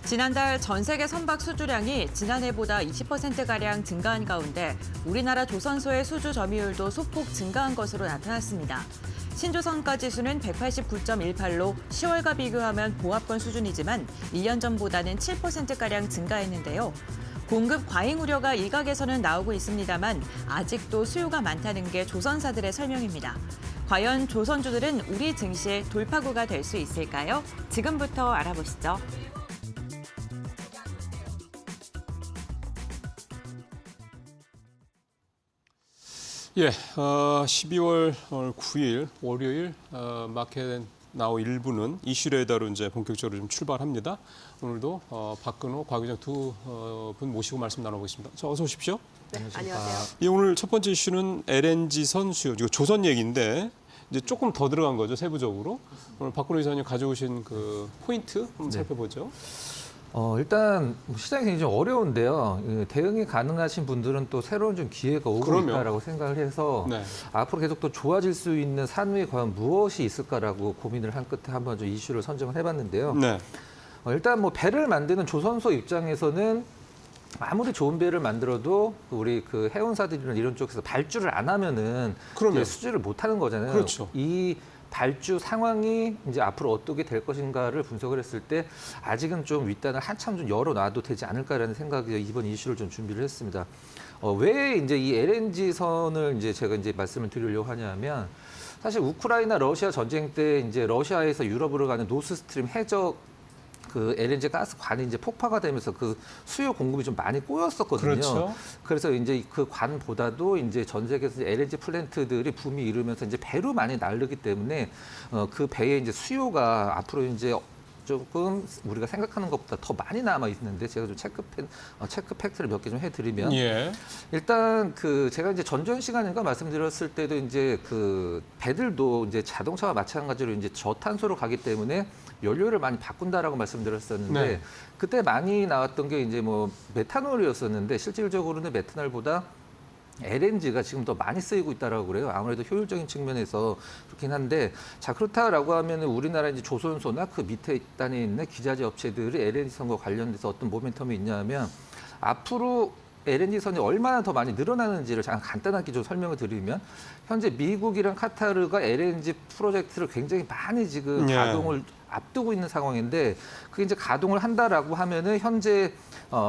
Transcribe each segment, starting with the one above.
지난달 전 세계 선박 수주량이 지난해보다 20%가량 증가한 가운데 우리나라 조선소의 수주 점유율도 소폭 증가한 것으로 나타났습니다. 신조선가 지수는 189.18로 10월과 비교하면 보합권 수준이지만 1년 전보다는 7%가량 증가했는데요. 공급 과잉 우려가 일각에서는 나오고 있습니다만 아직도 수요가 많다는 게 조선사들의 설명입니다. 과연 조선주들은 우리 증시의 돌파구가 될 수 있을까요? 지금부터 알아보시죠. 예, 12월 9일 월요일 마켓 나우 1부는 이슈레이더로 이제 본격적으로 좀 출발합니다. 오늘도 박근호, 곽유정 두 분 모시고 말씀 나눠보겠습니다. 자, 어서 오십시오. 네, 안녕하세요. 예, 오늘 첫 번째 이슈는 LNG선 수요, 이거 조선 얘기인데 이제 조금 더 들어간 거죠, 세부적으로. 오늘 박근호 이사님 가져오신 그 포인트 한번 살펴보죠. 일단 시장이 굉장히 좀 어려운데요. 대응이 가능하신 분들은 또 새로운 좀 기회가 오고 그럼요. 있다라고 생각을 해서 네. 앞으로 계속 또 좋아질 수 있는 산업이 과연 무엇이 있을까라고 고민을 한 끝에 한번 좀 이슈를 선정을 해봤는데요. 네. 일단 뭐 배를 만드는 조선소 입장에서는 아무리 좋은 배를 만들어도 우리 그 해운사들이나 이런 쪽에서 발주를 안 하면은 그럼요. 이제 수주를 못 하는 거잖아요. 그렇죠. 이 발주 상황이 이제 앞으로 어떻게 될 것인가를 분석을 했을 때 아직은 좀 윗단을 한참 좀 열어놔도 되지 않을까라는 생각이 이번 이슈를 좀 준비를 했습니다. 왜 이제 이 LNG 선을 이제 제가 이제 말씀을 드리려고 하냐면 사실 우크라이나 러시아 전쟁 때 이제 러시아에서 유럽으로 가는 노스스트림 해적 그 LNG 가스관이 이제 폭파가 되면서 그 수요 공급이 좀 많이 꼬였었거든요. 그렇죠. 그래서 이제 그 관보다도 이제 전 세계에서 LNG 플랜트들이 붐이 이루면서 이제 배로 많이 나르기 때문에 그 배에 이제 수요가 앞으로 이제 조금 우리가 생각하는 것보다 더 많이 남아 있는데 제가 좀 체크 팩트를 몇 개 좀 해드리면 예. 일단 그 제가 이제 전전 시간인가 말씀드렸을 때도 이제 그 배들도 이제 자동차와 마찬가지로 이제 저탄소로 가기 때문에 연료를 많이 바꾼다라고 말씀드렸었는데 네. 그때 많이 나왔던 게 이제 뭐 메탄올이었었는데 실질적으로는 메탄올보다 LNG가 지금 더 많이 쓰이고 있다라고 그래요. 아무래도 효율적인 측면에서 그렇긴 한데 자 그렇다라고 하면 우리나라 이제 조선소나 그 밑에 단에 있는 기자재 업체들이 LNG 선과 관련돼서 어떤 모멘텀이 있냐면 앞으로 LNG 선이 얼마나 더 많이 늘어나는지를 잠깐 간단하게 좀 설명을 드리면 현재 미국이랑 카타르가 LNG 프로젝트를 굉장히 많이 지금 예. 가동을 앞두고 있는 상황인데 그게 이제 가동을 한다라고 하면은 현재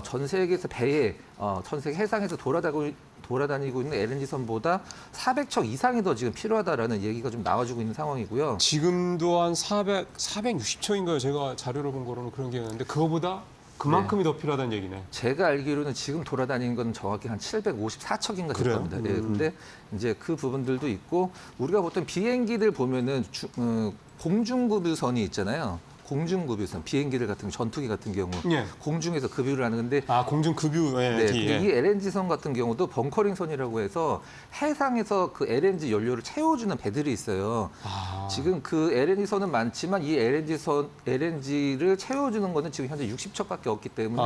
전 세계에서 배에 전 세계 해상에서 돌아다니고 있는 LNG 선보다 400척 이상이 더 지금 필요하다라는 얘기가 좀 나와주고 있는 상황이고요. 지금도 한 460척인가요? 제가 자료를 본 거로는 그런 게 있는데 그거보다 그만큼이 더 필요하다는 얘기네. 제가 알기로는 지금 돌아다니는 건 정확히 한 754척인가 될 그래요? 겁니다. 네, 근데 이제 그 부분들도 있고 우리가 보통 비행기들 보면은 공중급유선이 있잖아요. 공중급유선, 비행기들 같은 전투기 같은 경우 예. 공중에서 급유를 하는 건데 공중급유. 예, 네, 뒤에. 이 LNG선 같은 경우도 벙커링선이라고 해서 해상에서 그 LNG 연료를 채워주는 배들이 있어요. 지금 그 LNG선은 많지만 이 LNG를 채워주는 거는 지금 현재 60척밖에 없기 때문에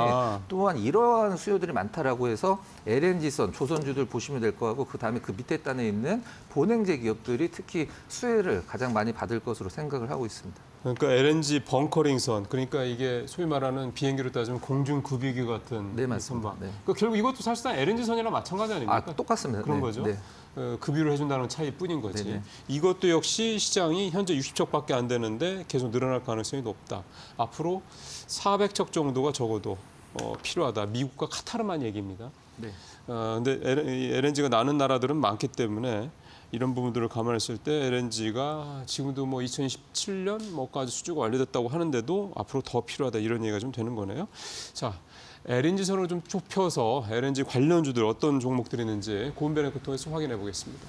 또한 이러한 수요들이 많다라고 해서 LNG선, 조선주들 보시면 될 거 같고 그다음에 그 밑에 단에 있는 본행제 기업들이 특히 수혜를 가장 많이 받을 것으로 생각을 하고 있습니다. 그러니까 LNG 벙커링선, 그러니까 이게 소위 말하는 비행기로 따지면 공중급유기 같은 네, 맞습니다. 선박. 네. 그러니까 결국 이것도 사실상 LNG선이랑 마찬가지 아닙니까? 똑같습니다. 그런 네, 거죠. 네. 급유를 해준다는 차이뿐인 거지. 네네. 이것도 역시 시장이 현재 60척밖에 안 되는데 계속 늘어날 가능성이 높다. 앞으로 400척 정도가 적어도 필요하다. 미국과 카타르만 얘기입니다. 네. 근데 LNG가 나는 나라들은 많기 때문에 이런 부분들을 감안했을 때 LNG가 지금도 뭐 2027년 뭐까지 수주가 완료됐다고 하는데도 앞으로 더 필요하다 이런 얘기가 좀 되는 거네요. 자, LNG 선을 좀 좁혀서 LNG 관련주들 어떤 종목들이 있는지 고은변을 통해서 확인해 보겠습니다.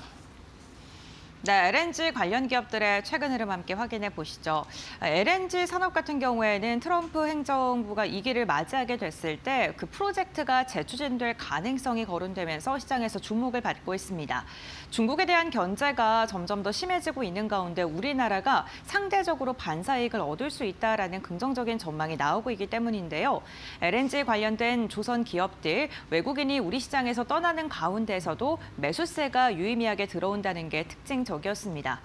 네, LNG 관련 기업들의 최근 흐름 함께 확인해 보시죠. LNG 산업 같은 경우에는 트럼프 행정부가 2기를 맞이하게 됐을 때 그 프로젝트가 재추진될 가능성이 거론되면서 시장에서 주목을 받고 있습니다. 중국에 대한 견제가 점점 더 심해지고 있는 가운데 우리나라가 상대적으로 반사이익을 얻을 수 있다라는 긍정적인 전망이 나오고 있기 때문인데요. LNG 관련된 조선 기업들, 외국인이 우리 시장에서 떠나는 가운데서도 매수세가 유의미하게 들어온다는 게 특징 인상적이었습니다.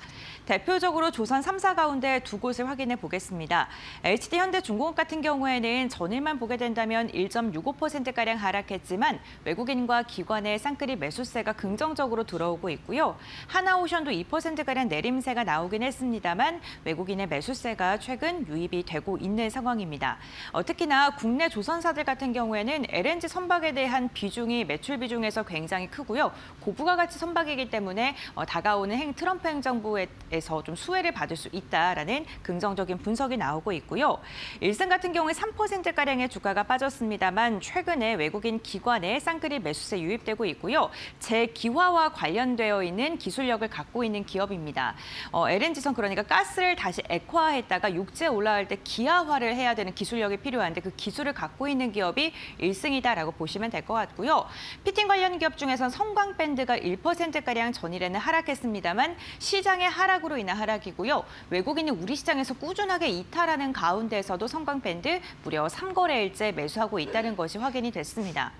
대표적으로 조선 3사 가운데 두 곳을 확인해 보겠습니다. HD현대중공업 같은 경우에는 전일만 보게 된다면 1.65%가량 하락했지만 외국인과 기관의 쌍끌이 매수세가 긍정적으로 들어오고 있고요. 하나오션도 2%가량 내림세가 나오긴 했습니다만 외국인의 매수세가 최근 유입이 되고 있는 상황입니다. 특히나 국내 조선사들 같은 경우에는 LNG 선박에 대한 비중이 매출 비중에서 굉장히 크고요. 고부가 가치 선박이기 때문에 다가오는 트럼프 행정부에서 좀 수혜를 받을 수 있다라는 긍정적인 분석이 나오고 있고요. 일승 같은 경우에 3%가량의 주가가 빠졌습니다만 최근에 외국인 기관의 쌍끌이 매수세 유입되고 있고요. 재기화와 관련되어 있는 기술력을 갖고 있는 기업입니다. LNG선 그러니까 가스를 다시 액화했다가 육지에 올라갈 때 기하화를 해야 되는 기술력이 필요한데 그 기술을 갖고 있는 기업이 1승이다라고 보시면 될 것 같고요. 피팅 관련 기업 중에선 성광밴드가 1%가량 전일에는 하락했습니다만 시장의 하락으로 인한 하락이고요. 외국인이 우리 시장에서 꾸준하게 이탈하는 가운데서도 성광밴드 무려 3거래일째 매수하고 있다는 것이 확인이 됐습니다.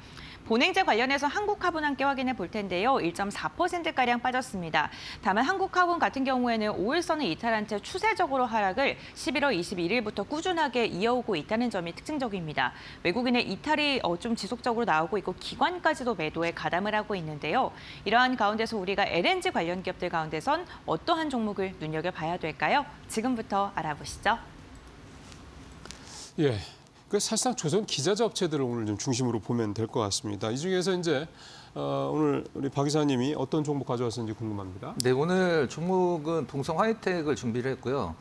본행제 관련해서 한국화분 함께 확인해 볼 텐데요. 1.4%가량 빠졌습니다. 다만 한국화분 같은 경우에는 5일선을 이탈한 채 추세적으로 하락을 11월 21일부터 꾸준하게 이어오고 있다는 점이 특징적입니다. 외국인의 이탈이 좀 지속적으로 나오고 있고 기관까지도 매도에 가담을 하고 있는데요. 이러한 가운데서 우리가 LNG 관련 기업들 가운데선 어떠한 종목을 눈여겨봐야 될까요? 지금부터 알아보시죠. 예. 그 사실상 조선 기자재 업체들을 오늘 좀 중심으로 보면 될 것 같습니다. 이 중에서 이제 오늘 우리 박 이사님이 어떤 종목 가져왔는지 궁금합니다. 네, 오늘 종목은 동성 하이텍을 준비를 했고요.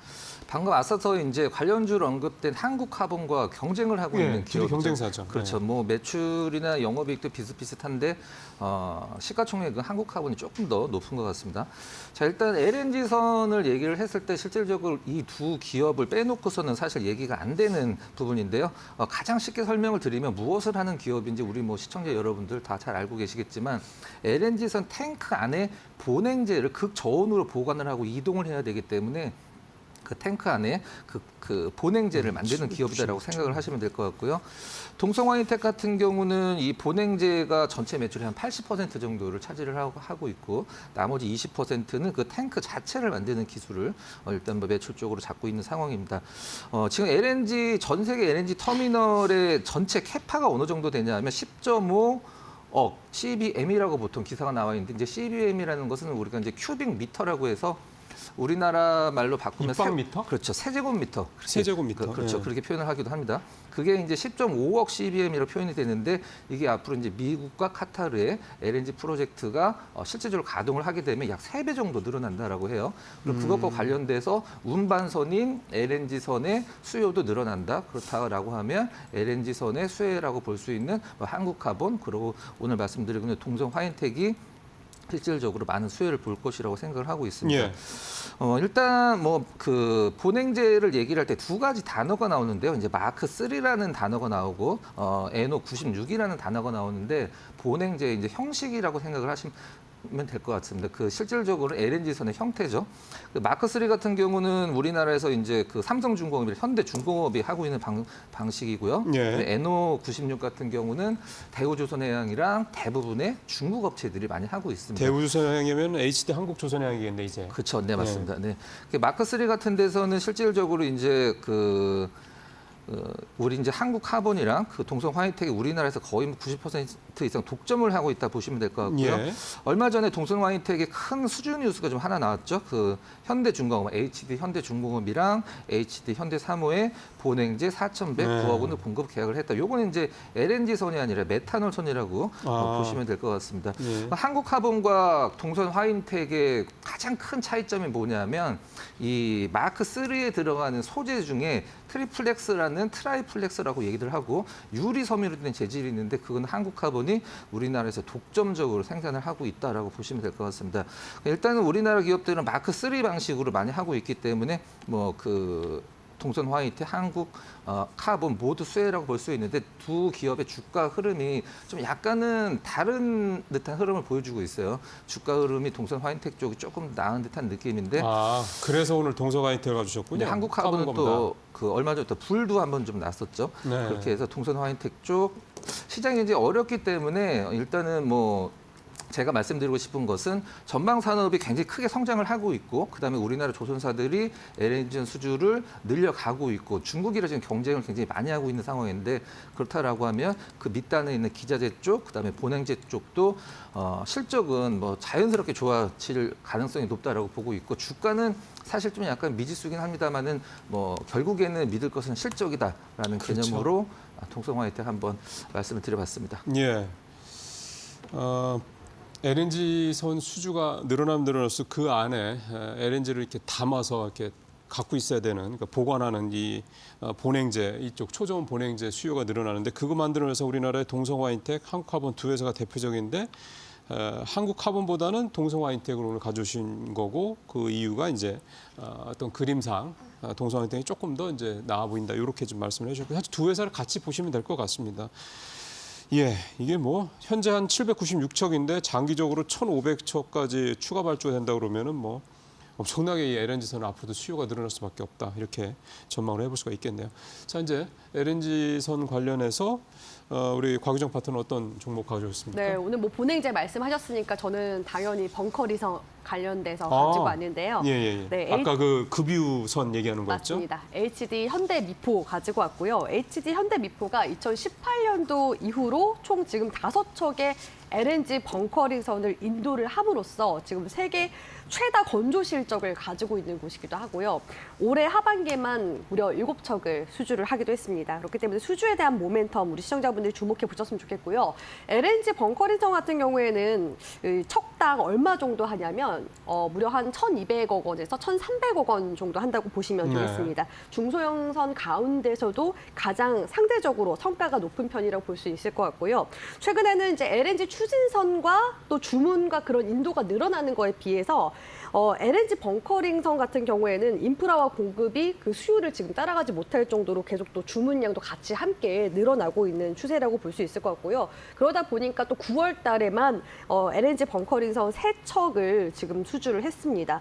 방금 앞서서 이제 관련주로 언급된 한국화분과 경쟁을 하고 있는 둘이 기업이죠. 경쟁사죠. 그렇죠. 뭐 매출이나 영업이익도 비슷비슷한데 시가총액은 한국화분이 조금 더 높은 것 같습니다. 자, 일단 LNG선을 얘기를 했을 때 실질적으로 이 두 기업을 빼놓고서는 사실 얘기가 안 되는 부분인데요. 가장 쉽게 설명을 드리면 무엇을 하는 기업인지 우리 뭐 시청자 여러분들 다 잘 알고 계시겠지만 LNG선 탱크 안에 본행제를 극저온으로 보관을 하고 이동을 해야 되기 때문에 그 탱크 안에 그 본행제를 만드는 기업이다라고 생각을 하시면 될 것 같고요. 동성화이텍 같은 경우는 이 본행제가 전체 매출의 한 80% 정도를 차지를 하고 있고 나머지 20%는 그 탱크 자체를 만드는 기술을 일단 뭐 매출 쪽으로 잡고 있는 상황입니다. 지금 LNG 전 세계 LNG 터미널의 전체 캐파가 어느 정도 되냐면 10.5억 CBM이라고 보통 기사가 나와 있는데 이제 CBM이라는 것은 우리가 이제 큐빅 미터라고 해서 우리나라 말로 바꾸면 입방미터? 그렇죠. 세제곱미터. 세제곱미터. 그렇죠. 예. 그렇게 표현을 하기도 합니다. 그게 이제 10.5억 CBM이라고 표현이 되는데 이게 앞으로 이제 미국과 카타르의 LNG 프로젝트가 실제적으로 가동을 하게 되면 약 3배 정도 늘어난다라고 해요. 그리고 그것과 관련돼서 운반선인 LNG선의 수요도 늘어난다. 그렇다라고 하면 LNG선의 수혜라고 볼 수 있는 한국화본 그리고 오늘 말씀드리는 동성 화인텍이 실질적으로 많은 수혜를 볼 것이라고 생각을 하고 있습니다. 예. 일단 뭐 그 본행제를 얘기를 할 때 두 가지 단어가 나오는데요. 이제 마크 3라는 단어가 나오고 NO96이라는 단어가 나오는데 본행제 이제 형식이라고 생각을 하시면 될 것 같습니다. 그 실질적으로 LNG선의 형태죠. 그 마크 3 같은 경우는 우리나라에서 이제 그 삼성중공업이 현대중공업이 하고 있는 방식이고요. 예. NO96 같은 경우는 대우조선해양이랑 대부분의 중국 업체들이 많이 하고 있습니다. 대우조선해양이면 HD 한국조선해양이겠네 이제. 그렇죠, 네 맞습니다. 네, 마크 3 같은 데서는 실질적으로 이제 우리 이제 한국화본이랑 그 동성 화이텍이 우리나라에서 거의 90% 이상 독점을 하고 있다 보시면 될 것 같고요. 예. 얼마 전에 동성 화이텍의 큰 수주 뉴스가 좀 하나 나왔죠. 그 현대중공업, HD 현대중공업이랑 HD 현대사모의 본행제 4,100 네. 9억 원을 공급 계약을 했다. 요거는 이제 LNG 선이 아니라 메탄올 선이라고 보시면 될 것 같습니다. 예. 한국화본과 동성 화이텍의 가장 큰 차이점이 뭐냐면 이 마크 3에 들어가는 소재 중에 트리플렉스라는 트라이플렉스라고 얘기를 하고 유리 섬유로 된 재질이 있는데 그건 한국화본이 우리나라에서 독점적으로 생산을 하고 있다라고 보시면 될 것 같습니다. 일단은 우리나라 기업들은 마크 3 방식으로 많이 하고 있기 때문에 뭐 그 동선 화이트, 한국 카본 모두 수혜라고 볼 수 있는데 두 기업의 주가 흐름이 좀 약간은 다른 듯한 흐름을 보여주고 있어요. 주가 흐름이 동선 화이텍 쪽이 조금 나은 듯한 느낌인데 그래서 오늘 동성 화이텍을 가주셨군요. 한국 카본은 또 그 얼마 전부터 불도 한번 좀 났었죠. 네. 그렇게 해서 동선 화이텍 쪽 시장이 이제 어렵기 때문에 일단은 뭐 제가 말씀드리고 싶은 것은 전방 산업이 굉장히 크게 성장을 하고 있고 그다음에 우리나라 조선사들이 LNG 수주를 늘려가고 있고 중국이랑 지금 경쟁을 굉장히 많이 하고 있는 상황인데 그렇다라고 하면 그 밑단에 있는 기자재 쪽 그다음에 본행재 쪽도 실적은 뭐 자연스럽게 좋아질 가능성이 높다라고 보고 있고 주가는 사실 좀 약간 미지수긴 합니다만은 뭐 결국에는 믿을 것은 실적이다라는 그렇죠. 개념으로 동성화이텍 한번 말씀을 드려봤습니다. 예. LNG선 수주가 늘어날수록 그 안에 LNG를 이렇게 담아서 이렇게 갖고 있어야 되는, 그러니까 보관하는 이 본행재, 이쪽 초저온 본행재 수요가 늘어나는데 그거 만들어내서 우리나라의 동성화인텍, 한국카본 두 회사가 대표적인데 한국카본보다는 동성화인텍을 오늘 가져오신 거고 그 이유가 이제 어떤 그림상 동성화인텍이 조금 더 이제 나아 보인다 이렇게 좀 말씀을 해주셨고 사실 두 회사를 같이 보시면 될 것 같습니다. 예, 이게 뭐 현재 한 796척인데 장기적으로 1,500척까지 추가 발주가 된다 그러면은 뭐 엄청나게 이 LNG선은 앞으로도 수요가 늘어날 수밖에 없다 이렇게 전망을 해볼 수가 있겠네요. 자 이제 LNG선 관련해서 우리 곽유정 파트너 어떤 종목 가져오셨습니까? 네, 오늘 뭐 본행제 말씀하셨으니까 저는 당연히 벙커리선 관련돼서 가지고 왔는데요. 예. 네, 아까 그 급유선 얘기하는 거였죠? 맞습니다. HD 현대미포 가지고 왔고요. HD 현대미포가 2018년도 이후로 총 지금 5척의 LNG 벙커링선을 인도를 함으로써 지금 세계 최다 건조 실적을 가지고 있는 곳이기도 하고요. 올해 하반기에만 무려 7척을 수주를 하기도 했습니다. 그렇기 때문에 수주에 대한 모멘텀 우리 시청자분들이 주목해 보셨으면 좋겠고요. LNG 벙커링선 같은 경우에는 척당 얼마 정도 하냐면 무려 한 1,200억 원에서 1,300억 원 정도 한다고 보시면 되겠습니다. 중소형선 가운데서도 가장 상대적으로 성과가 높은 편이라고 볼 수 있을 것 같고요. 최근에는 이제 LNG 추진선과 또 주문과 그런 인도가 늘어나는 거에 비해서 LNG 벙커링선 같은 경우에는 인프라와 공급이 그 수요를 지금 따라가지 못할 정도로 계속 또 주문량도 같이 함께 늘어나고 있는 추세라고 볼 수 있을 것 같고요. 그러다 보니까 또 9월 달에만 LNG 벙커링선 3척을 지금 수주를 했습니다.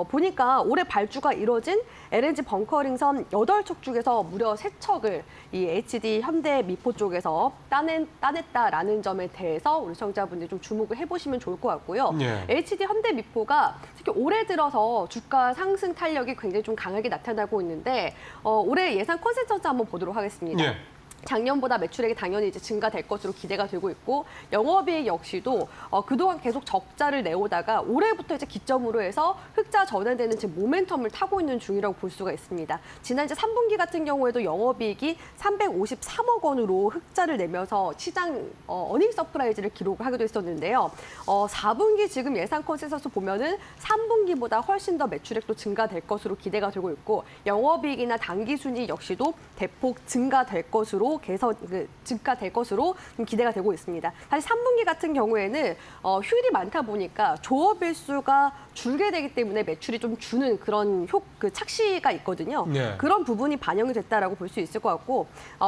보니까 올해 발주가 이뤄진 LNG 벙커링선 8척 중에서 무려 3척을 이 HD 현대미포 쪽에서 따냈다라는 점에 대해서 우리 시청자분들이 좀 주목을 해보시면 좋을 것 같고요. HD 현대미포가 특히 올해 들어서 주가 상승 탄력이 굉장히 좀 강하게 나타나고 있는데 올해 예상 컨센서스 한번 보도록 하겠습니다. 작년보다 매출액이 당연히 이제 증가될 것으로 기대가 되고 있고 영업이익 역시도 그동안 계속 적자를 내오다가 올해부터 이제 기점으로 해서 흑자 전환되는 지금 모멘텀을 타고 있는 중이라고 볼 수가 있습니다. 지난 이제 3분기 같은 경우에도 영업이익이 353억 원으로 흑자를 내면서 시장 어닝 서프라이즈를 기록하기도 했었는데요. 4분기 지금 예상 컨센서스 보면은 3분기보다 훨씬 더 매출액도 증가될 것으로 기대가 되고 있고 영업이익이나 당기순이익 역시도 대폭 증가될 것으로 증가될 것으로 기대가 되고 있습니다. 사실 3분기 같은 경우에는 휴일이 많다 보니까 조업일수가 줄게 되기 때문에 매출이 좀 주는 그런 착시가 있거든요. 그런 부분이 반영이 됐다라고 볼 수 있을 것 같고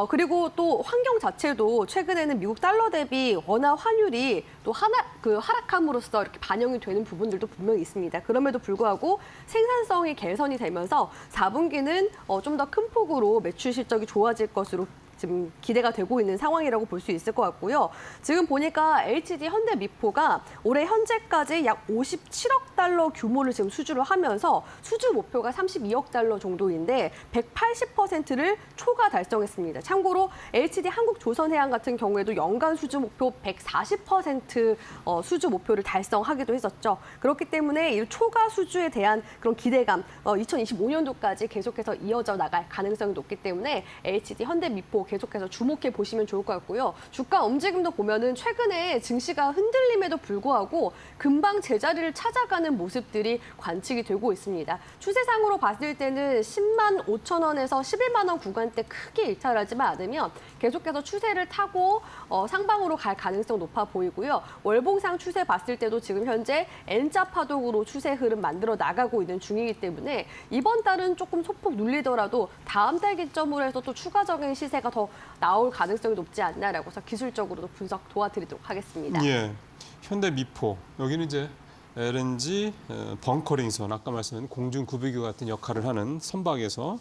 그리고 또 환경 자체도 최근에는 미국 달러 대비 원화 환율이 또 하락함으로써 이렇게 반영이 되는 부분들도 분명히 있습니다. 그럼에도 불구하고 생산성이 개선이 되면서 4분기는 좀 더 큰 폭으로 매출 실적이 좋아질 것으로 지금 기대가 되고 있는 상황이라고 볼 수 있을 것 같고요. 지금 보니까 HD 현대미포가 올해 현재까지 약 57억 달러 규모를 지금 수주를 하면서 수주 목표가 32억 달러 정도인데 180%를 초과 달성했습니다. 참고로 HD 한국조선해양 같은 경우에도 연간 수주 목표 140% 수주 목표를 달성하기도 했었죠. 그렇기 때문에 이 초과 수주에 대한 그런 기대감 2025년도까지 계속해서 이어져 나갈 가능성이 높기 때문에 HD 현대미포 계속해서 주목해 보시면 좋을 것 같고요. 주가 움직임도 보면은 최근에 증시가 흔들림에도 불구하고 금방 제자리를 찾아가는 모습들이 관측이 되고 있습니다. 추세상으로 봤을 때는 10만 5천 원에서 11만 원 구간대 크게 이탈하지만 않으면 계속해서 추세를 타고 상방으로 갈 가능성 높아 보이고요. 월봉상 추세 봤을 때도 지금 현재 N자 파동으로 추세 흐름 만들어 나가고 있는 중이기 때문에 이번 달은 조금 소폭 눌리더라도 다음 달 기점으로 해서 또 추가적인 시세가 더 나올 가능성이 높지 않나라고 해서 기술적으로도 분석 도와드리도록 하겠습니다. 예, 현대미포 여기는 이제 LNG 벙커링선 아까 말씀드린 공중구비교 같은 역할을 하는 선박에서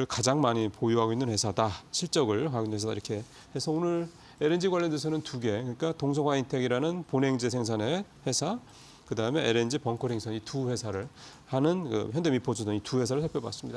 가장 많이 보유하고 있는 회사다, 실적을 하고 있는 회사다 이렇게 해서 오늘 LNG 관련돼서는 2개, 그러니까 동성화인텍이라는 본행제 생산의 회사, 그다음에 LNG 벙커링선 이 2 회사를 하는 현대미포조선 이 2 회사를 살펴봤습니다.